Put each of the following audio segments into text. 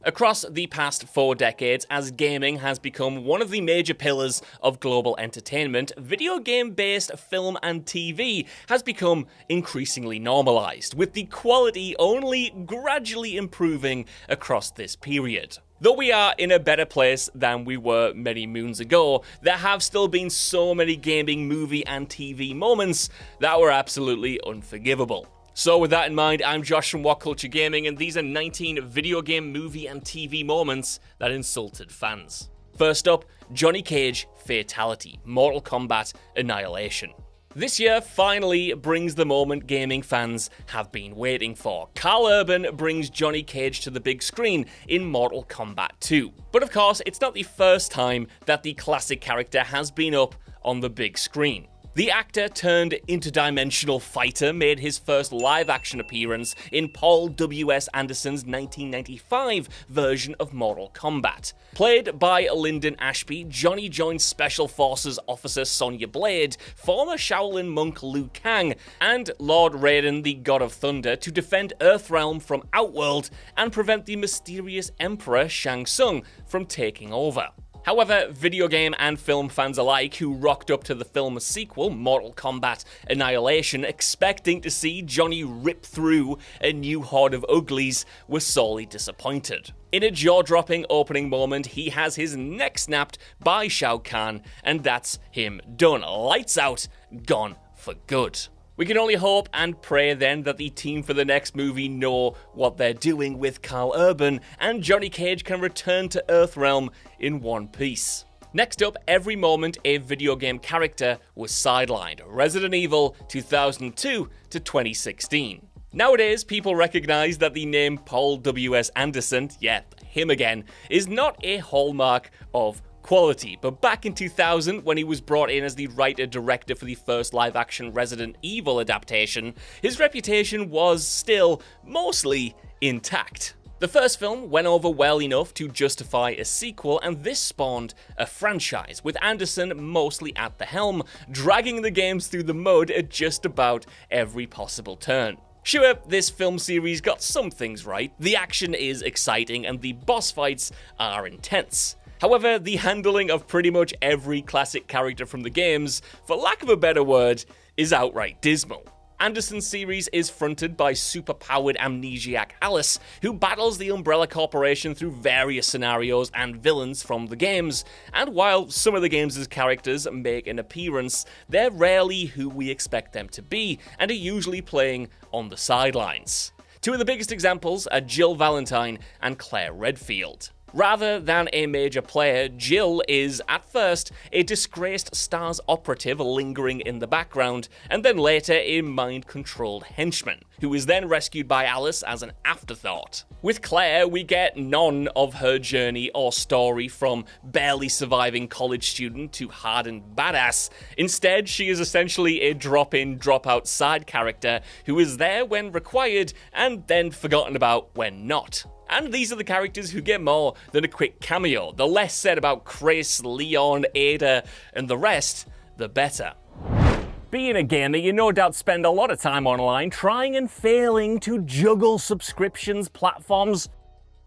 Across the past 4 decades, as gaming has become one of the major pillars of global entertainment, video game-based film and TV has become increasingly normalized, with the quality only gradually improving across this period. Though we are in a better place than we were many moons ago, there have still been so many gaming, movie, and TV moments that were absolutely unforgivable. So with that in mind, I'm Josh from What Culture Gaming, and these are 19 video game, movie, and TV moments that insulted fans. First up, Johnny Cage, Fatality, Mortal Kombat, Annihilation. This year finally brings the moment gaming fans have been waiting for. Karl Urban brings Johnny Cage to the big screen in Mortal Kombat 2. But of course, it's not the first time that the classic character has been up on the big screen. The actor turned interdimensional fighter made his first live-action appearance in Paul W.S. Anderson's 1995 version of Mortal Kombat. Played by Lyndon Ashby, Johnny joins Special Forces Officer Sonya Blade, former Shaolin monk Liu Kang, and Lord Raiden, the God of Thunder, to defend Earthrealm from Outworld and prevent the mysterious Emperor Shang Tsung from taking over. However, video game and film fans alike who rocked up to the film's sequel, Mortal Kombat Annihilation, expecting to see Johnny rip through a new horde of uglies, were sorely disappointed. In a jaw-dropping opening moment, he has his neck snapped by Shao Kahn, and that's him done. Lights out, gone for good. We can only hope and pray then that the team for the next movie know what they're doing with Karl Urban, and Johnny Cage can return to Earthrealm in one piece. Next up, every moment a video game character was sidelined. Resident Evil 2002 to 2016. Nowadays, people recognize that the name Paul W.S. Anderson, yeah, him again, is not a hallmark of quality, but back in 2000, when he was brought in as the writer-director for the first live-action Resident Evil adaptation, his reputation was still mostly intact. The first film went over well enough to justify a sequel, and this spawned a franchise, with Anderson mostly at the helm, dragging the games through the mud at just about every possible turn. Sure, this film series got some things right. The action is exciting, and the boss fights are intense. However, the handling of pretty much every classic character from the games, for lack of a better word, is outright dismal. Anderson's series is fronted by super-powered amnesiac Alice, who battles the Umbrella Corporation through various scenarios and villains from the games, and while some of the games' characters make an appearance, they're rarely who we expect them to be, and are usually playing on the sidelines. Two of the biggest examples are Jill Valentine and Claire Redfield. Rather than a major player, Jill is, at first, a disgraced STARS operative lingering in the background, and then later a mind-controlled henchman, who is then rescued by Alice as an afterthought. With Claire, we get none of her journey or story from barely surviving college student to hardened badass. Instead, she is essentially a drop-in, drop-out side character who is there when required and then forgotten about when not. And these are the characters who get more than a quick cameo. The less said about Chris, Leon, Ada, and the rest, the better. Being a gamer, you no doubt spend a lot of time online trying and failing to juggle subscriptions, platforms,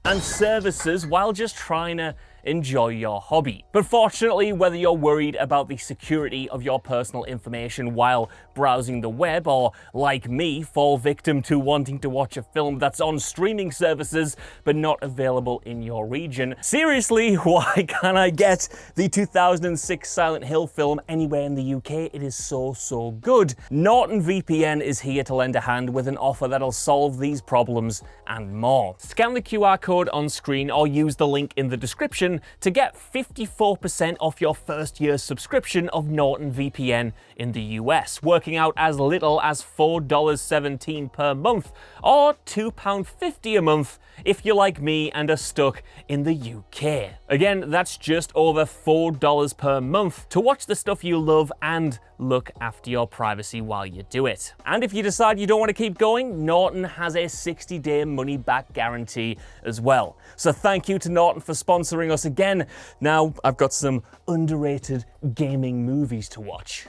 and services while just trying to enjoy your hobby. But fortunately, whether you're worried about the security of your personal information while browsing the web, or like me, fall victim to wanting to watch a film that's on streaming services but not available in your region, seriously, why can't I get the 2006 Silent Hill film anywhere in the UK? It is so good. Norton VPN is here to lend a hand with an offer that'll solve these problems and more. Scan the QR code on screen or use the link in the description to get 54% off your first year's subscription of Norton VPN in the US, working out as little as $4.17 per month, or £2.50 a month if you're like me and are stuck in the UK. Again, that's just over $4 per month to watch the stuff you love and look after your privacy while you do it. And if you decide you don't want to keep going, Norton has a 60-day money-back guarantee as well. So thank you to Norton for sponsoring us again. Now I've got some underrated gaming movies to watch.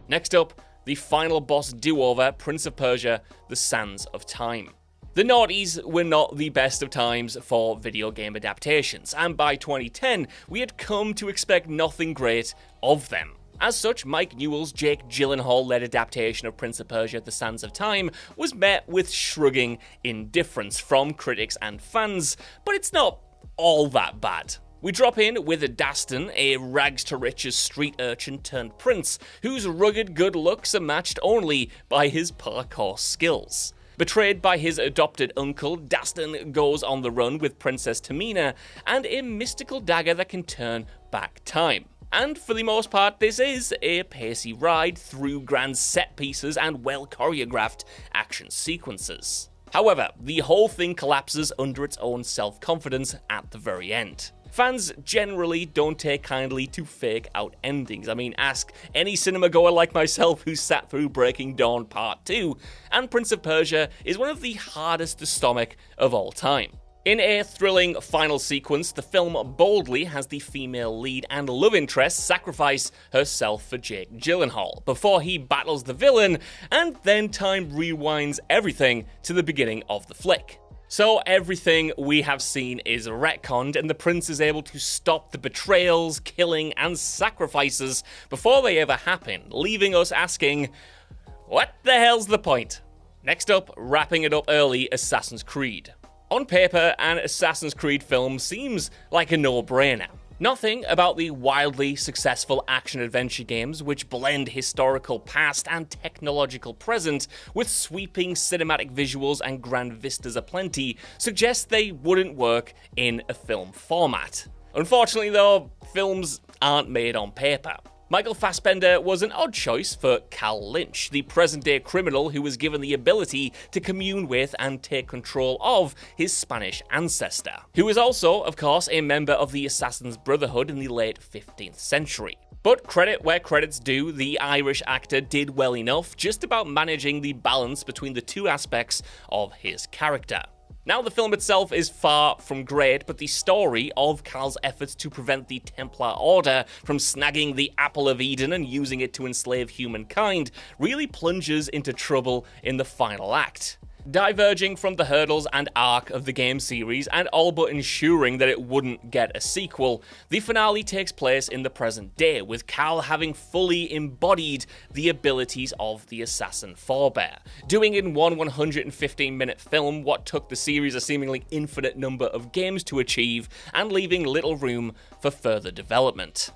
Next up, the final boss do-over, Prince of Persia: The Sands of Time. The noughties were not the best of times for video game adaptations, and by 2010, we had come to expect nothing great of them. As such, Mike Newell's Jake Gyllenhaal-led adaptation of Prince of Persia: The Sands of Time was met with shrugging indifference from critics and fans, but it's not all that bad. We drop in with Dastan, a rags-to-riches street urchin turned prince, whose rugged good looks are matched only by his parkour skills. Betrayed by his adopted uncle, Dastan goes on the run with Princess Tamina and a mystical dagger that can turn back time. And for the most part, this is a pacey ride through grand set pieces and well-choreographed action sequences. However, the whole thing collapses under its own self-confidence at the very end. Fans generally don't take kindly to fake-out endings. I mean, ask any cinema-goer like myself who sat through Breaking Dawn Part 2, and Prince of Persia is one of the hardest to stomach of all time. In a thrilling final sequence, the film boldly has the female lead and love interest sacrifice herself for Jake Gyllenhaal before he battles the villain, and then time rewinds everything to the beginning of the flick. So everything we have seen is retconned, and the prince is able to stop the betrayals, killing, and sacrifices before they ever happen, leaving us asking, what the hell's the point? Next up, wrapping it up early, Assassin's Creed. On paper, an Assassin's Creed film seems like a no-brainer. Nothing about the wildly successful action-adventure games, which blend historical past and technological present with sweeping cinematic visuals and grand vistas aplenty, suggests they wouldn't work in a film format. Unfortunately though, films aren't made on paper. Michael Fassbender was an odd choice for Cal Lynch, the present-day criminal who was given the ability to commune with and take control of his Spanish ancestor, who was also, of course, a member of the Assassin's Brotherhood in the late 15th century. But credit where credit's due, the Irish actor did well enough, just about managing the balance between the two aspects of his character. Now, the film itself is far from great, but the story of Cal's efforts to prevent the Templar Order from snagging the Apple of Eden and using it to enslave humankind really plunges into trouble in the final act. Diverging from the hurdles and arc of the game series, and all but ensuring that it wouldn't get a sequel, the finale takes place in the present day, with Cal having fully embodied the abilities of the assassin forebear, doing in one 115-minute film what took the series a seemingly infinite number of games to achieve, and leaving little room for further development.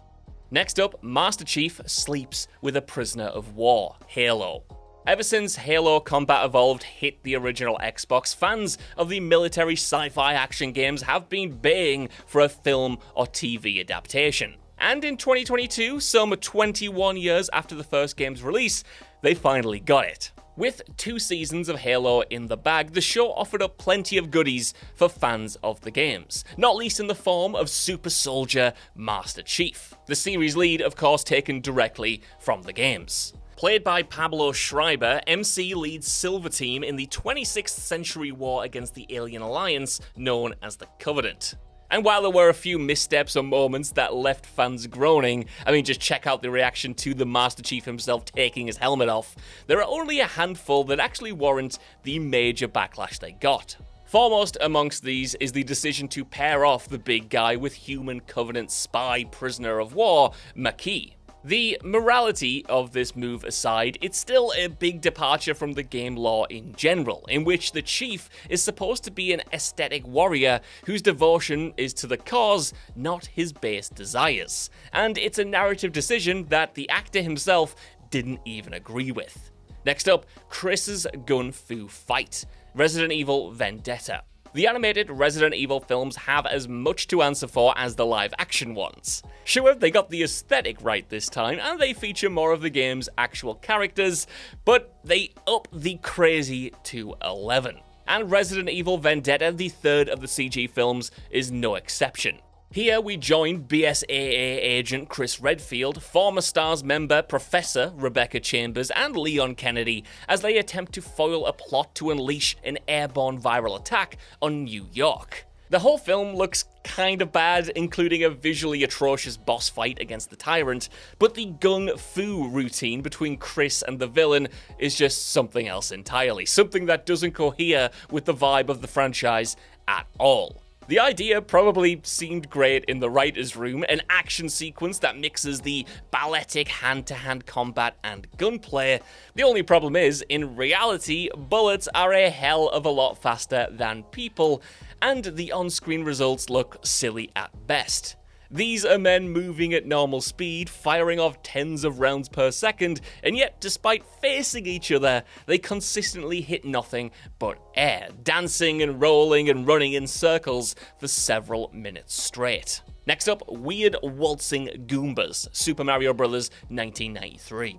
Next up, Master Chief sleeps with a prisoner of war, Halo. Ever since Halo Combat Evolved hit the original Xbox, fans of the military sci-fi action games have been baying for a film or TV adaptation. And in 2022, some 21 years after the first game's release, they finally got it. With 2 seasons of Halo in the bag, the show offered up plenty of goodies for fans of the games, not least in the form of Super Soldier Master Chief, the series lead, of course, taken directly from the games. Played by Pablo Schreiber, MC leads Silver Team in the 26th century war against the alien alliance known as the Covenant. And while there were a few missteps or moments that left fans groaning, I mean, just check out the reaction to the Master Chief himself taking his helmet off, there are only a handful that actually warrant the major backlash they got. Foremost amongst these is the decision to pair off the big guy with human Covenant spy prisoner of war, Makee. The morality of this move aside, it's still a big departure from the game lore in general, in which the Chief is supposed to be an aesthetic warrior whose devotion is to the cause, not his base desires. And it's a narrative decision that the actor himself didn't even agree with. Next up, Chris's gun fu fight, Resident Evil Vendetta. The animated Resident Evil films have as much to answer for as the live-action ones. Sure, they got the aesthetic right this time, and they feature more of the game's actual characters, but they up the crazy to 11. And Resident Evil Vendetta, the third of the CG films, is no exception. Here we join BSAA agent Chris Redfield, former STARS member Professor Rebecca Chambers, and Leon Kennedy as they attempt to foil a plot to unleash an airborne viral attack on New York. The whole film looks kinda bad, including a visually atrocious boss fight against the Tyrant, but the gung fu routine between Chris and the villain is just something else entirely, something that doesn't cohere with the vibe of the franchise at all. The idea probably seemed great in the writer's room, an action sequence that mixes the balletic hand-to-hand combat and gunplay. The only problem is, in reality, bullets are a hell of a lot faster than people, and the on-screen results look silly at best. These are men moving at normal speed, firing off tens of rounds per second, and yet, despite facing each other, they consistently hit nothing but air, dancing and rolling and running in circles for several minutes straight. Next up, weird waltzing Goombas, Super Mario Bros. 1993.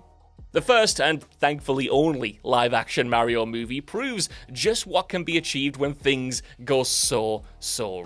The first, and thankfully only, live-action Mario movie proves just what can be achieved when things go so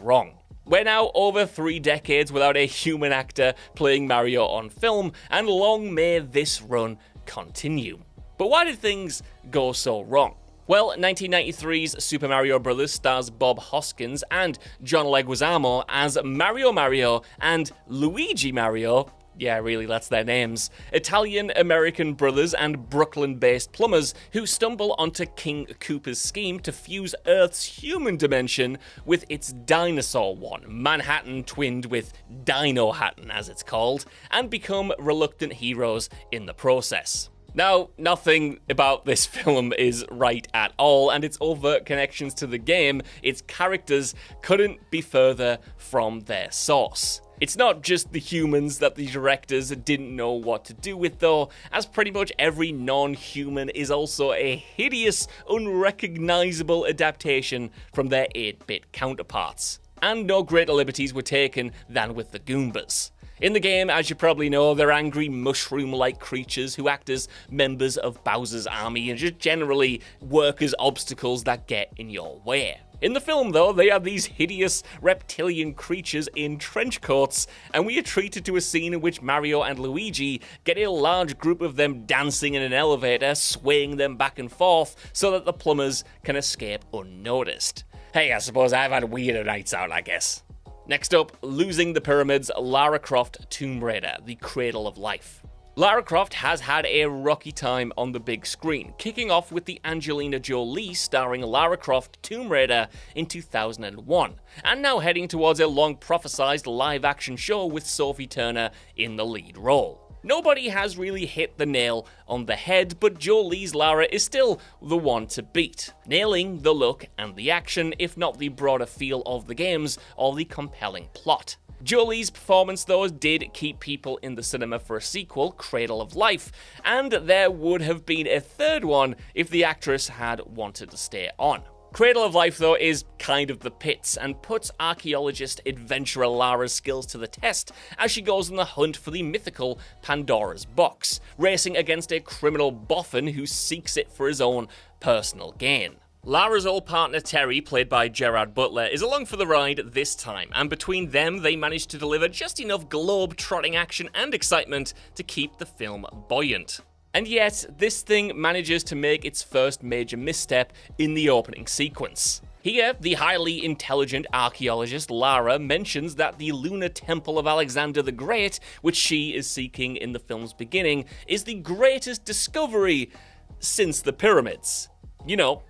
wrong. We're now over 3 decades without a human actor playing Mario on film, and long may this run continue. But why did things go so wrong? Well, 1993's Super Mario Bros. Stars Bob Hoskins and John Leguizamo as Mario and Luigi Mario. Yeah, really, that's their names. Italian-American brothers and Brooklyn-based plumbers who stumble onto King Koopa's scheme to fuse Earth's human dimension with its dinosaur one, Manhattan twinned with Dino-Hatton, as it's called, and become reluctant heroes in the process. Now, nothing about this film is right at all, and its overt connections to the game, its characters, couldn't be further from their source. It's not just the humans that the directors didn't know what to do with though, as pretty much every non-human is also a hideous, unrecognizable adaptation from their 8-bit counterparts. And no greater liberties were taken than with the Goombas. In the game, as you probably know, they're angry mushroom-like creatures who act as members of Bowser's army and just generally work as obstacles that get in your way. In the film, though, they are these hideous reptilian creatures in trench coats, and we are treated to a scene in which Mario and Luigi get a large group of them dancing in an elevator, swaying them back and forth so that the plumbers can escape unnoticed. Hey, I suppose I've had weirder nights out, I guess. Next up, losing the pyramids, Lara Croft Tomb Raider, the Cradle of Life. Lara Croft has had a rocky time on the big screen, kicking off with the Angelina Jolie starring Lara Croft Tomb Raider in 2001, and now heading towards a long-prophesized live-action show with Sophie Turner in the lead role. Nobody has really hit the nail on the head, but Jolie's Lara is still the one to beat, nailing the look and the action, if not the broader feel of the games or the compelling plot. Jolie's performance, though, did keep people in the cinema for a sequel, Cradle of Life, and there would have been a third one if the actress had wanted to stay on. Cradle of Life, though, is kind of the pits and puts archaeologist adventurer Lara's skills to the test as she goes on the hunt for the mythical Pandora's box, racing against a criminal boffin who seeks it for his own personal gain. Lara's old partner Terry, played by Gerard Butler, is along for the ride this time, and between them they manage to deliver just enough globe-trotting action and excitement to keep the film buoyant. And yet, this thing manages to make its first major misstep in the opening sequence. Here, the highly intelligent archaeologist Lara mentions that the lunar temple of Alexander the Great, which she is seeking in the film's beginning, is the greatest discovery since the pyramids. You know,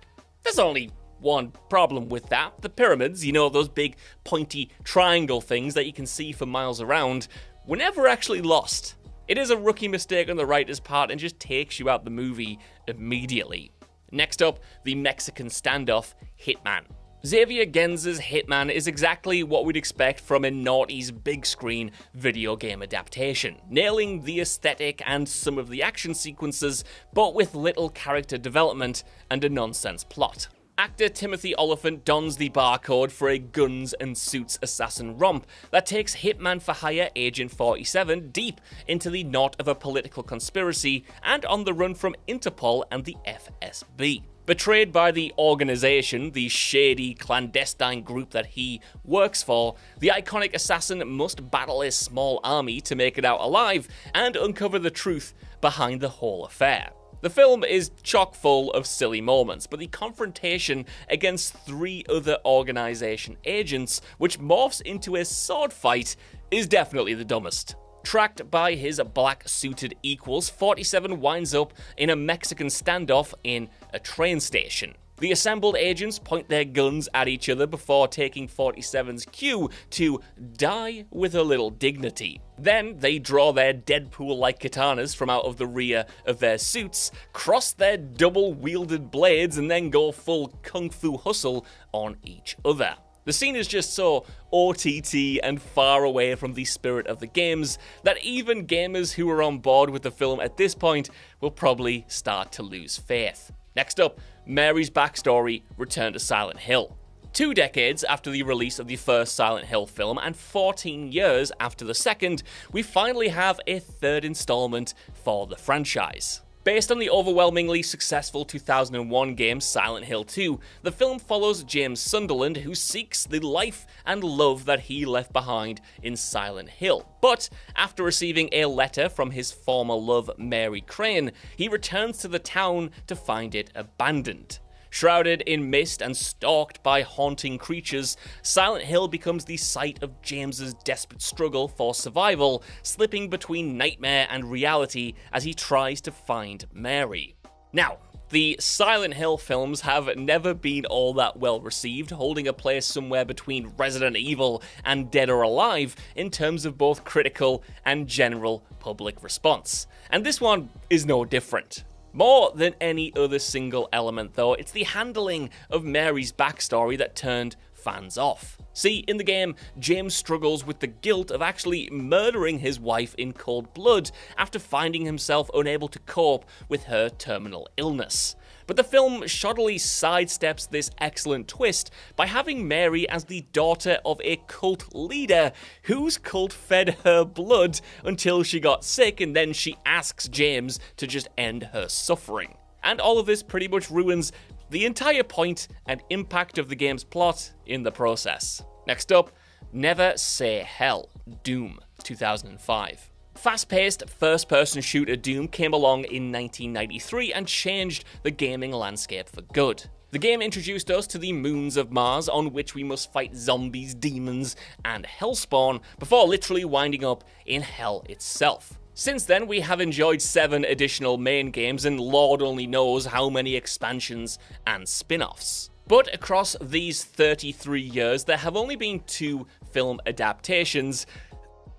there's only one problem with that. The pyramids, you know, those big pointy triangle things that you can see for miles around, were never actually lost. It is a rookie mistake on the writer's part and just takes you out the movie immediately. Next up, the Mexican standoff, Hitman. Xavier Genz's Hitman is exactly what we'd expect from a noughties big screen video game adaptation, nailing the aesthetic and some of the action sequences, but with little character development and a nonsense plot. Actor Timothy Olyphant dons the barcode for a guns and suits assassin romp that takes Hitman for Hire Agent 47 deep into the knot of a political conspiracy and on the run from Interpol and the FSB. Betrayed by the organization, the shady, clandestine group that he works for, the iconic assassin must battle a small army to make it out alive and uncover the truth behind the whole affair. The film is chock full of silly moments, but the confrontation against 3 other organization agents, which morphs into a sword fight, is definitely the dumbest. Tracked by his black-suited equals, 47 winds up in a Mexican standoff in a train station. The assembled agents point their guns at each other before taking 47's cue to die with a little dignity. Then they draw their Deadpool-like katanas from out of the rear of their suits, cross their double-wielded blades, and then go full kung fu hustle on each other. The scene is just so OTT and far away from the spirit of the games that even gamers who are on board with the film at this point will probably start to lose faith. Next up, Mary's backstory returned to Silent Hill. 2 decades after the release of the first Silent Hill film and 14 years after the second, we finally have a 3rd installment for the franchise. Based on the overwhelmingly successful 2001 game Silent Hill 2, the film follows James Sunderland, who seeks the life and love that he left behind in Silent Hill. But after receiving a letter from his former love, Mary Crane, he returns to the town to find it abandoned. Shrouded in mist and stalked by haunting creatures, Silent Hill becomes the site of James's desperate struggle for survival, slipping between nightmare and reality as he tries to find Mary. Now, the Silent Hill films have never been all that well received, holding a place somewhere between Resident Evil and Dead or Alive in terms of both critical and general public response. And this one is no different. More than any other single element, though, it's the handling of Mary's backstory that turned fans off. See, in the game, James struggles with the guilt of actually murdering his wife in cold blood after finding himself unable to cope with her terminal illness. But the film shoddily sidesteps this excellent twist by having Mary as the daughter of a cult leader whose cult fed her blood until she got sick, and then she asks James to just end her suffering. And all of this pretty much ruins the entire point and impact of the game's plot in the process. Next up, Never Say Hell, Doom, 2005. Fast-paced, first-person shooter Doom came along in 1993 and changed the gaming landscape for good. The game introduced us to the moons of Mars, on which we must fight zombies, demons, and hellspawn, before literally winding up in hell itself. Since then, we have enjoyed 7 additional main games, and Lord only knows how many expansions and spin-offs. But across these 33 years, there have only been 2 film adaptations,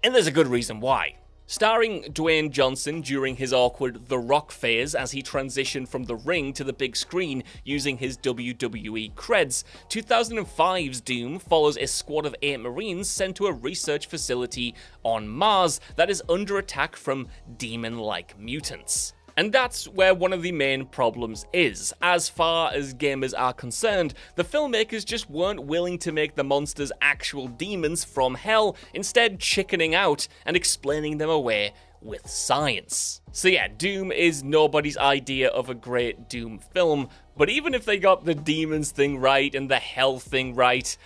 and there's a good reason why. Starring Dwayne Johnson during his awkward The Rock phase as he transitioned from the ring to the big screen using his WWE creds, 2005's Doom follows a squad of 8 Marines sent to a research facility on Mars that is under attack from demon-like mutants. And that's where one of the main problems is. As far as gamers are concerned, the filmmakers just weren't willing to make the monsters actual demons from hell, instead chickening out and explaining them away with science. So yeah, Doom is nobody's idea of a great Doom film, but even if they got the demons thing right and the hell thing right,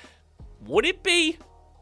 would it be?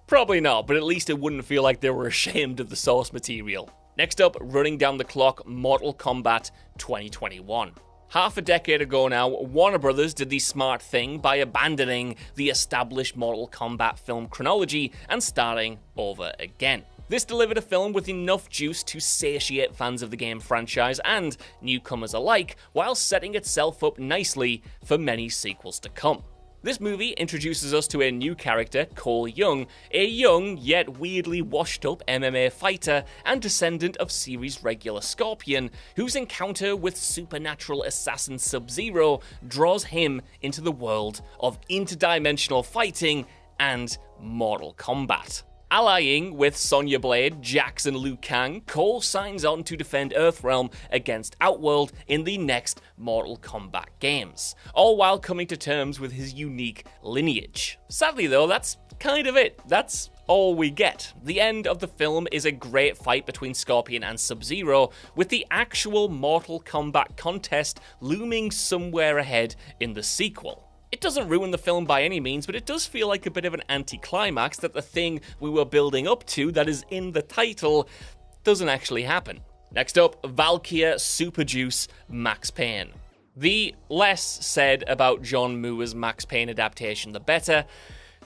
Probably not, but at least it wouldn't feel like they were ashamed of the source material. Next up, running down the clock, Mortal Kombat 2021. Half a decade ago now, Warner Brothers did the smart thing by abandoning the established Mortal Kombat film chronology and starting over again. This delivered a film with enough juice to satiate fans of the game franchise and newcomers alike, while setting itself up nicely for many sequels to come. This movie introduces us to a new character, Cole Young, a young yet weirdly washed up MMA fighter and descendant of series regular Scorpion, whose encounter with supernatural assassin Sub-Zero draws him into the world of interdimensional fighting and Mortal Kombat. Allying with Sonya Blade, Jax, and Liu Kang, Cole signs on to defend Earthrealm against Outworld in the next Mortal Kombat games, all while coming to terms with his unique lineage. Sadly though, that's kind of it. That's all we get. The end of the film is a great fight between Scorpion and Sub-Zero, with the actual Mortal Kombat contest looming somewhere ahead in the sequel. It doesn't ruin the film by any means, but it does feel like a bit of an anticlimax that the thing we were building up to that is in the title doesn't actually happen. Next up, Valkyr Super Juice Max Payne. The less said about John Moore's Max Payne adaptation, the better,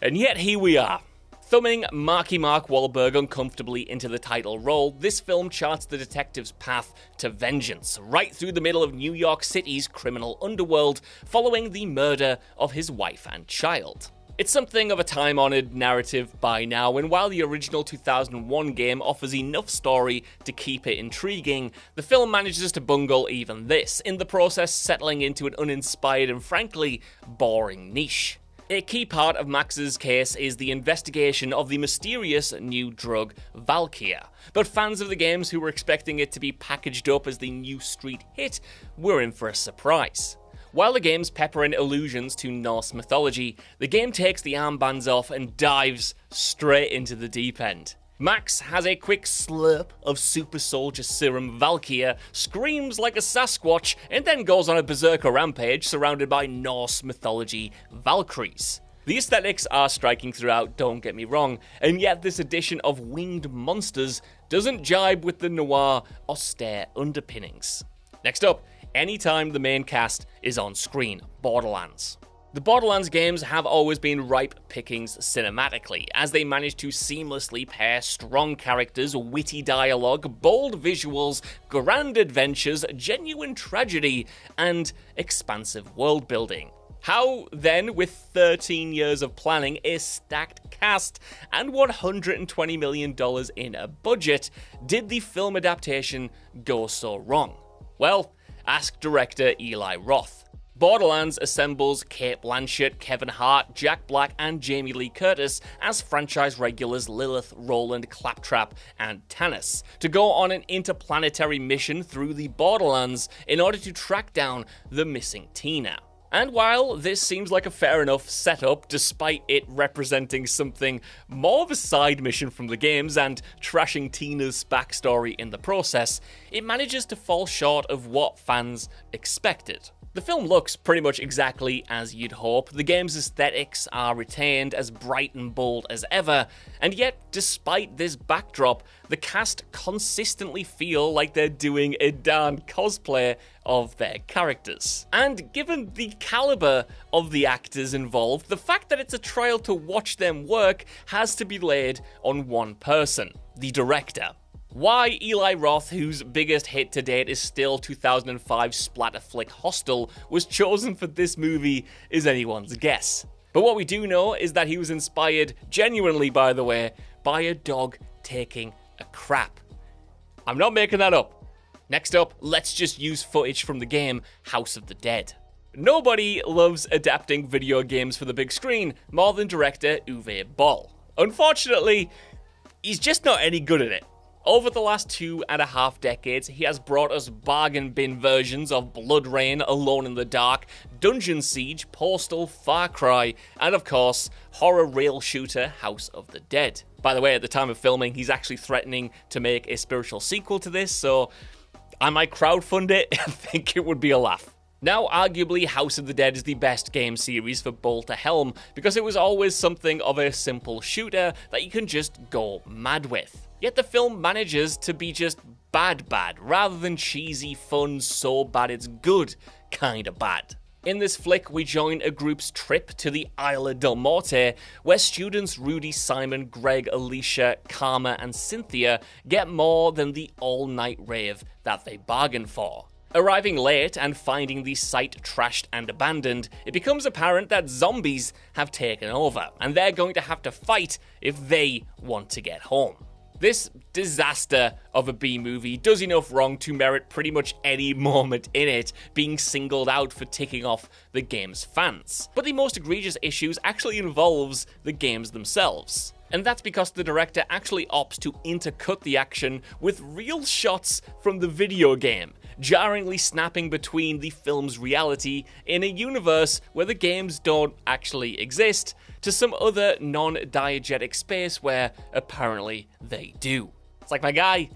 and yet here we are. Thumbing Marky Mark Wahlberg uncomfortably into the title role, this film charts the detective's path to vengeance, right through the middle of New York City's criminal underworld, following the murder of his wife and child. It's something of a time-honored narrative by now, and while the original 2001 game offers enough story to keep it intriguing, the film manages to bungle even this, in the process settling into an uninspired and frankly boring niche. A key part of Max's case is the investigation of the mysterious new drug Valkyr, but fans of the games who were expecting it to be packaged up as the new street hit were in for a surprise. While the games pepper in allusions to Norse mythology, the game takes the armbands off and dives straight into the deep end. Max has a quick slurp of super soldier serum Valkyr, screams like a Sasquatch, and then goes on a berserker rampage surrounded by Norse mythology Valkyries. The aesthetics are striking throughout, don't get me wrong, and yet this edition of winged monsters doesn't jibe with the noir, austere underpinnings. Next up, anytime the main cast is on screen, Borderlands. The Borderlands games have always been ripe pickings cinematically, as they manage to seamlessly pair strong characters, witty dialogue, bold visuals, grand adventures, genuine tragedy, and expansive world building. How then, with 13 years of planning, a stacked cast, and $120 million in a budget, did the film adaptation go so wrong? Well, ask director Eli Roth. Borderlands assembles Cate Blanchett, Kevin Hart, Jack Black, and Jamie Lee Curtis as franchise regulars Lilith, Roland, Claptrap, and Tannis to go on an interplanetary mission through the Borderlands in order to track down the missing Tina. And while this seems like a fair enough setup, despite it representing something more of a side mission from the games and trashing Tina's backstory in the process, it manages to fall short of what fans expected. The film looks pretty much exactly as you'd hope, the game's aesthetics are retained as bright and bold as ever, and yet, despite this backdrop, the cast consistently feel like they're doing a darn cosplay of their characters. And given the caliber of the actors involved, the fact that it's a trial to watch them work has to be laid on one person, the director. Why Eli Roth, whose biggest hit to date is still 2005's splatter flick Hostel, was chosen for this movie is anyone's guess. But what we do know is that he was inspired, genuinely by the way, by a dog taking a crap. I'm not making that up. Next up, let's just use footage from the game House of the Dead. Nobody loves adapting video games for the big screen more than director Uwe Boll. Unfortunately, he's just not any good at it. Over the last 2.5 decades, he has brought us bargain bin versions of Blood Rain, Alone in the Dark, Dungeon Siege, Postal, Far Cry, and of course, horror rail shooter House of the Dead. By the way, at the time of filming, he's actually threatening to make a spiritual sequel to this, so I might crowdfund it. I think it would be a laugh. Now, arguably, House of the Dead is the best game series for Boll to helm, because it was always something of a simple shooter that you can just go mad with. Yet the film manages to be just bad, rather than cheesy, fun, so bad it's good kinda bad. In this flick, we join a group's trip to the Isla del Morte, where students Rudy, Simon, Greg, Alicia, Karma, and Cynthia get more than the all-night rave that they bargained for. Arriving late and finding the site trashed and abandoned, it becomes apparent that zombies have taken over, and they're going to have to fight if they want to get home. This disaster of a B-movie does enough wrong to merit pretty much any moment in it being singled out for ticking off the game's fans. But the most egregious issues actually involves the games themselves. And that's because the director actually opts to intercut the action with real shots from the video game, jarringly snapping between the film's reality in a universe where the games don't actually exist to some other non-diegetic space where apparently they do. It's like, my guy,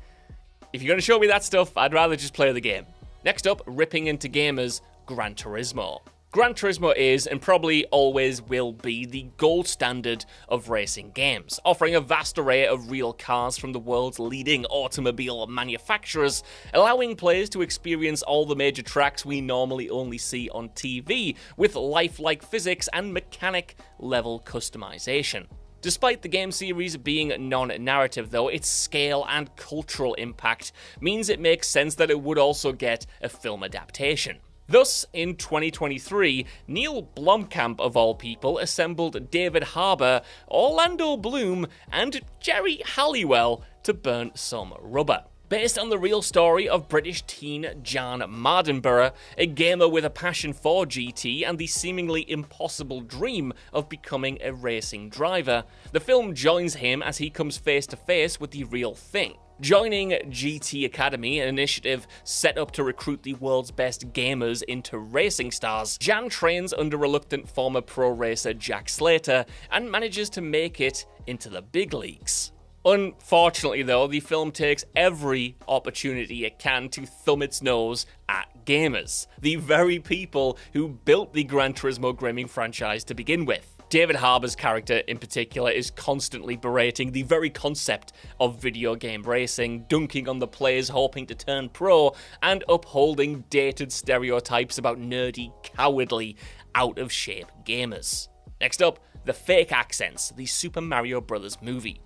if you're going to show me that stuff, I'd rather just play the game. Next up, ripping into gamers, Gran Turismo. Gran Turismo is, and probably always will be, the gold standard of racing games, offering a vast array of real cars from the world's leading automobile manufacturers, allowing players to experience all the major tracks we normally only see on TV, with lifelike physics and mechanic-level customization. Despite the game series being non-narrative though, its scale and cultural impact means it makes sense that it would also get a film adaptation. Thus, in 2023, Neil Blomkamp, of all people, assembled David Harbour, Orlando Bloom, and Jerry Halliwell to burn some rubber. Based on the real story of British teen Jan Mardenborough, a gamer with a passion for GT and the seemingly impossible dream of becoming a racing driver, the film joins him as he comes face to face with the real thing. Joining GT Academy, an initiative set up to recruit the world's best gamers into racing stars, Jan trains under reluctant former pro racer Jack Slater and manages to make it into the big leagues. Unfortunately though, the film takes every opportunity it can to thumb its nose at gamers, the very people who built the Gran Turismo gaming franchise to begin with. David Harbour's character in particular is constantly berating the very concept of video game racing, dunking on the players hoping to turn pro, and upholding dated stereotypes about nerdy, cowardly, out-of-shape gamers. Next up, the fake accents, the Super Mario Bros. Movie.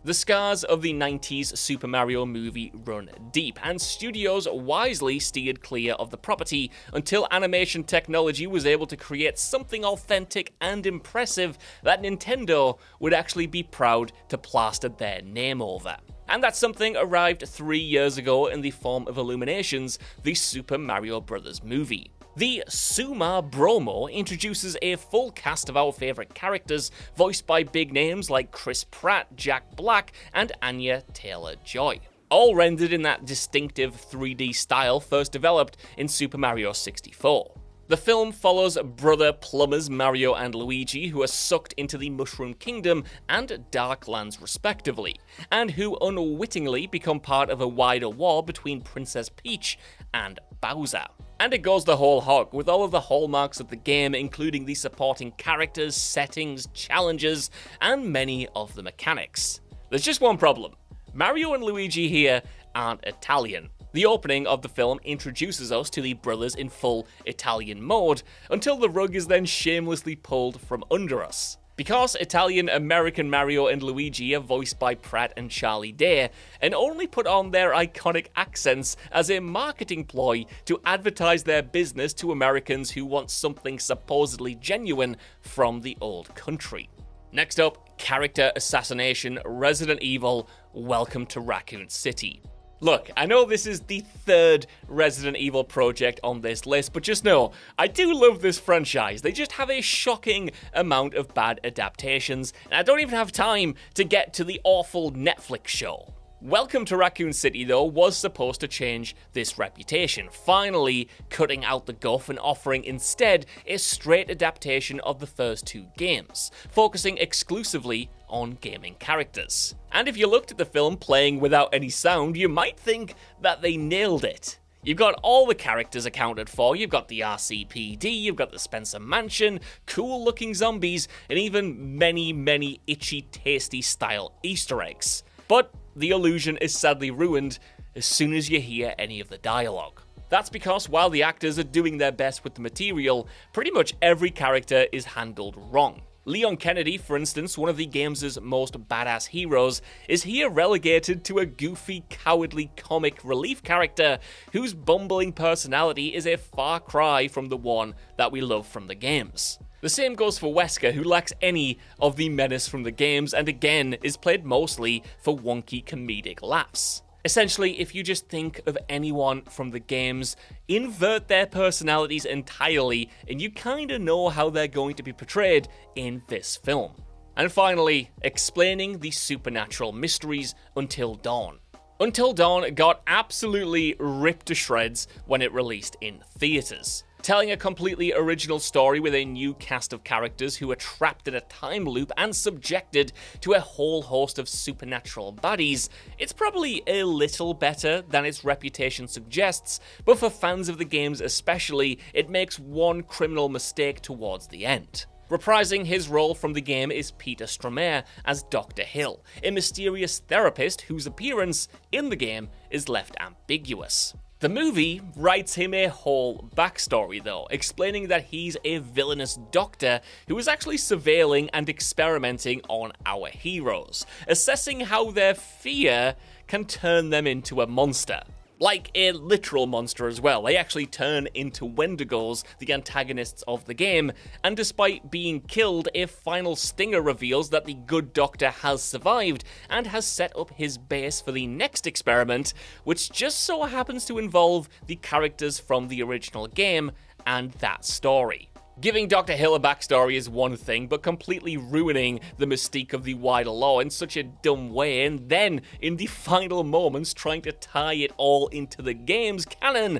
The scars of the 90s Super Mario movie run deep, and studios wisely steered clear of the property until animation technology was able to create something authentic and impressive that Nintendo would actually be proud to plaster their name over. And that something arrived 3 years ago in the form of Illumination's The Super Mario Bros. Movie. The Suma Bromo introduces a full cast of our favourite characters, voiced by big names like Chris Pratt, Jack Black, and Anya Taylor-Joy. All rendered in that distinctive 3D style first developed in Super Mario 64. The film follows brother plumbers Mario and Luigi, who are sucked into the Mushroom Kingdom and Darklands respectively, and who unwittingly become part of a wider war between Princess Peach and Bowser. And it goes the whole hog, with all of the hallmarks of the game, including the supporting characters, settings, challenges, and many of the mechanics. There's just one problem. Mario and Luigi here aren't Italian. The opening of the film introduces us to the brothers in full Italian mode, until the rug is then shamelessly pulled from under us. Because Italian-American Mario and Luigi are voiced by Pratt and Charlie Day, and only put on their iconic accents as a marketing ploy to advertise their business to Americans who want something supposedly genuine from the old country. Next up, character assassination, Resident Evil, Welcome to Raccoon City. Look, I know this is the third Resident Evil project on this list, but just know, I do love this franchise. They just have a shocking amount of bad adaptations, and I don't even have time to get to the awful Netflix show. Welcome to Raccoon City, though, was supposed to change this reputation, finally cutting out the guff and offering instead a straight adaptation of the first two games, focusing exclusively on gaming characters. And if you looked at the film playing without any sound, you might think that they nailed it. You've got all the characters accounted for, you've got the RCPD, you've got the Spencer Mansion, cool looking zombies, and even many itchy tasty style Easter eggs. But the illusion is sadly ruined as soon as you hear any of the dialogue. That's because while the actors are doing their best with the material, pretty much every character is handled wrong. Leon Kennedy, for instance, one of the game's most badass heroes, is here relegated to a goofy, cowardly comic relief character whose bumbling personality is a far cry from the one that we love from the games. The same goes for Wesker, who lacks any of the menace from the games and again is played mostly for wonky comedic laughs. Essentially, if you just think of anyone from the games, invert their personalities entirely, and you kinda know how they're going to be portrayed in this film. And finally, explaining the supernatural mysteries Until Dawn. Until Dawn got absolutely ripped to shreds when it released in theaters. telling a completely original story with a new cast of characters who are trapped in a time loop and subjected to a whole host of supernatural baddies. It's probably a little better than its reputation suggests, but for fans of the games especially, it makes one criminal mistake towards the end. Reprising his role from the game is Peter Stormare as Dr. Hill, a mysterious therapist whose appearance in the game is left ambiguous. The movie writes him a whole backstory though, explaining that he's a villainous doctor who is actually surveilling and experimenting on our heroes, assessing how their fear can turn them into a monster. Like a literal monster as well. They actually turn into Wendigos, the antagonists of the game, and despite being killed, a final stinger reveals that the good doctor has survived and has set up his base for the next experiment, which just so happens to involve the characters from the original game and that story. Giving Dr. Hill a backstory is one thing, but completely ruining the mystique of the wider lore in such a dumb way, and then, in the final moments, trying to tie it all into the game's canon,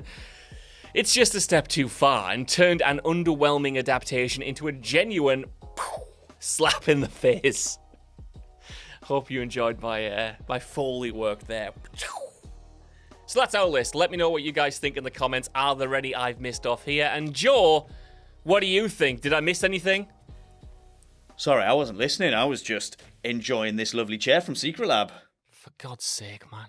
it's just a step too far, and turned an underwhelming adaptation into a genuine slap in the face. Hope you enjoyed my Foley work there. So that's our list. Let me know what you guys think in the comments. Are there any I've missed off here? And Joe, what do you think? Did I miss anything? Sorry, I wasn't listening. I was just enjoying this lovely chair from Secret Lab. For God's sake, man.